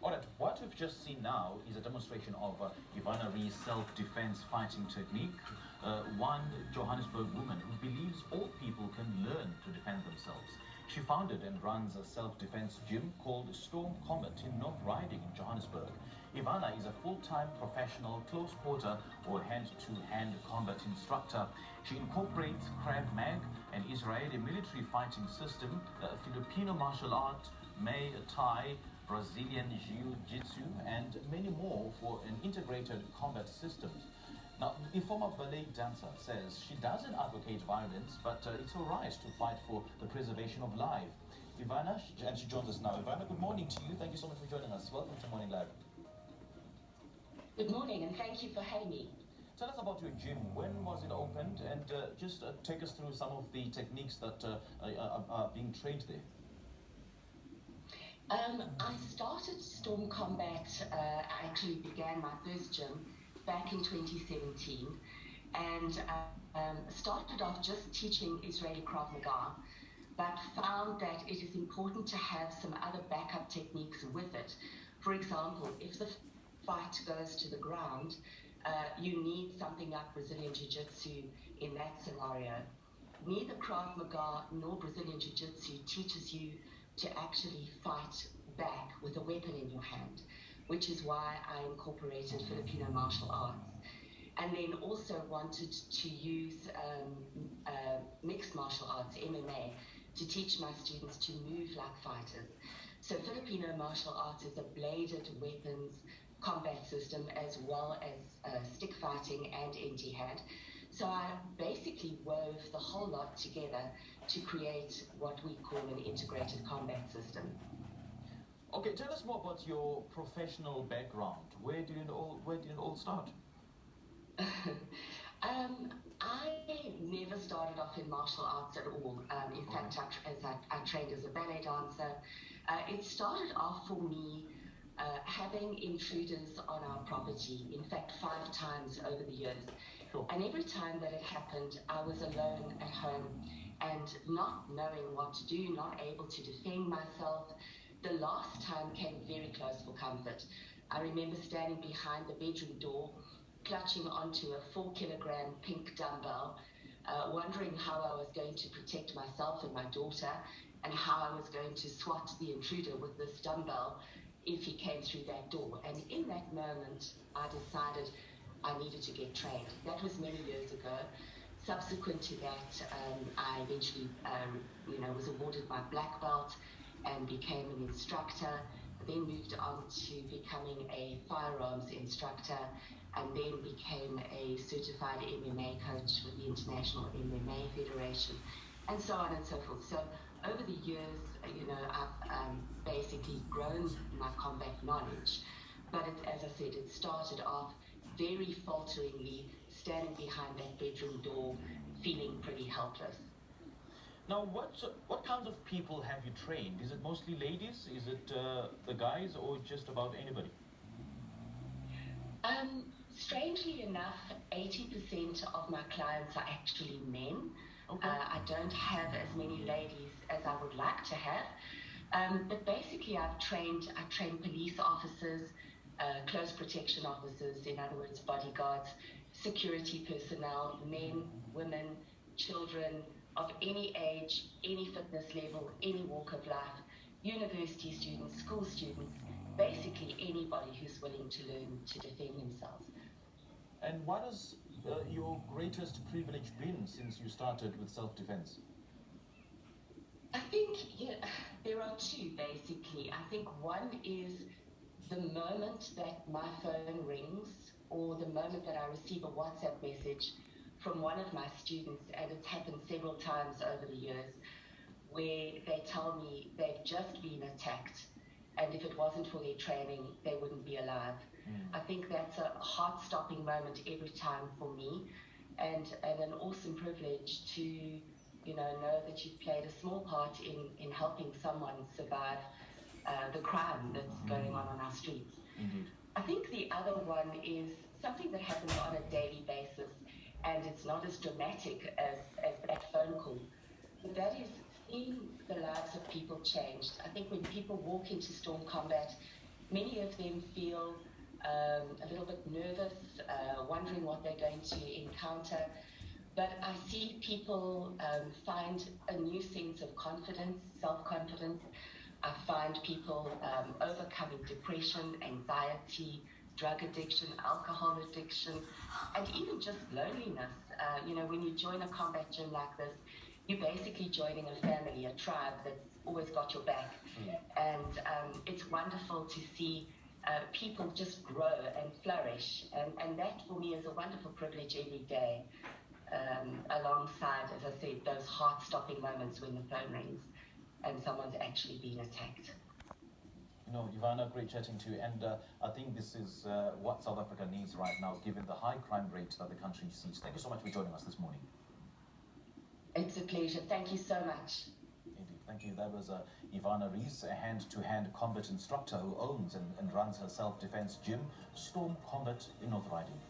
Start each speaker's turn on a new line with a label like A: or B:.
A: All right, what we've just seen now is a demonstration of Ivana Ries' self-defense fighting technique. One Johannesburg woman who believes all people can learn to defend themselves. She founded and runs a self-defense gym called Storm Combat in North Riding in Johannesburg. Ivana is a full-time professional close quarter or hand-to-hand combat instructor. She incorporates Krav Maga, an Israeli military fighting system, Filipino martial art, Muay Thai, Brazilian Jiu-Jitsu, and many more for an integrated combat system. Now, the former ballet dancer says she doesn't advocate violence, but it's all right to fight for the preservation of life. Ivana, and she joins us now. Ivana, good morning to you. Thank you so much for joining us. Welcome to Morning Live.
B: Good morning, and thank you for having me.
A: Tell us about your gym. When was it opened? And just take us through some of the techniques that are being trained there.
B: I started Storm Combat, I actually began my first gym back in 2017 and started off just teaching Israeli Krav Maga, but found that it is important to have some other backup techniques with it. For example, if the fight goes to the ground, you need something like Brazilian Jiu-Jitsu in that scenario. Neither Krav Maga nor Brazilian Jiu-Jitsu teaches you to actually fight back with a weapon in your hand, which is why I incorporated Filipino martial arts. And then also wanted to use mixed martial arts, MMA, to teach my students to move like fighters. So Filipino martial arts is a bladed weapons combat system as well as stick fighting and empty-hand. So I basically wove the whole lot together to create what we call an integrated combat system.
A: Okay, tell us more about your professional background. Where did it all start?
B: I never started off in martial arts at all. In fact, I trained as a ballet dancer. It started off for me having intruders on our property, in fact, 5 times over the years.
A: Sure.
B: And every time that it happened, I was alone at home and not knowing what to do, not able to defend myself. The last time came very close for comfort. I remember standing behind the bedroom door, clutching onto a 4-kilogram pink dumbbell, wondering how I was going to protect myself and my daughter, and how I was going to swat the intruder with this dumbbell if he came through that door. And in that moment, I decided I needed to get trained. That was many years ago. Subsequent to that, I eventually was awarded my black belt and became an instructor, then moved on to becoming a firearms instructor, and then became a certified MMA coach with the International MMA Federation, and so on and so forth. So over the years, I've basically grown my combat knowledge, but as I said, it started off very falteringly, standing behind that bedroom door, feeling pretty helpless.
A: Now, what kinds of people have you trained? Is it mostly ladies? Is it the guys, or just about anybody?
B: Strangely enough, 80% of my clients are actually men.
A: Okay.
B: I don't have as many ladies as I would like to have. But basically, I trained police officers, close protection officers, in other words, bodyguards, security personnel, men, women, children of any age, any fitness level, any walk of life, university students, school students, basically anybody who's willing to learn to defend themselves.
A: And what has your greatest privilege been since you started with self-defense?
B: I think there are 2 basically. I think one is the moment that my phone rings, or the moment that I receive a WhatsApp message from one of my students, and it's happened several times over the years, where they tell me they've just been attacked, and if it wasn't for their training, they wouldn't be alive. I think that's a heart-stopping moment every time for me, and an awesome privilege to know that you've played a small part in helping someone survive the crime that's going on our streets.
A: Indeed.
B: I think the other one is something that happens on a daily basis, and it's not as dramatic as that phone call, but that is seeing the lives of people changed. I think when people walk into Storm Combat, Many of them feel a little bit nervous, wondering what they're going to encounter. But I see people find a new sense of confidence, self-confidence. I find people overcoming depression, anxiety, drug addiction, alcohol addiction, and even just loneliness. When you join a combat gym like this, you're basically joining a family, a tribe that's always got your back. And it's wonderful to see people just grow and flourish. And that for me is a wonderful privilege every day, alongside, as I said, those heart-stopping moments when the phone rings and someone's actually been attacked.
A: Ivana, great chatting to you. And I think this is what South Africa needs right now, given the high crime rate that the country sees. Thank you so much for joining us this morning.
B: It's a pleasure. Thank you so much.
A: Indeed. Thank you. That was Ivana Ries, a hand-to-hand combat instructor who owns and runs her self-defense gym, Storm Combat in North Riding.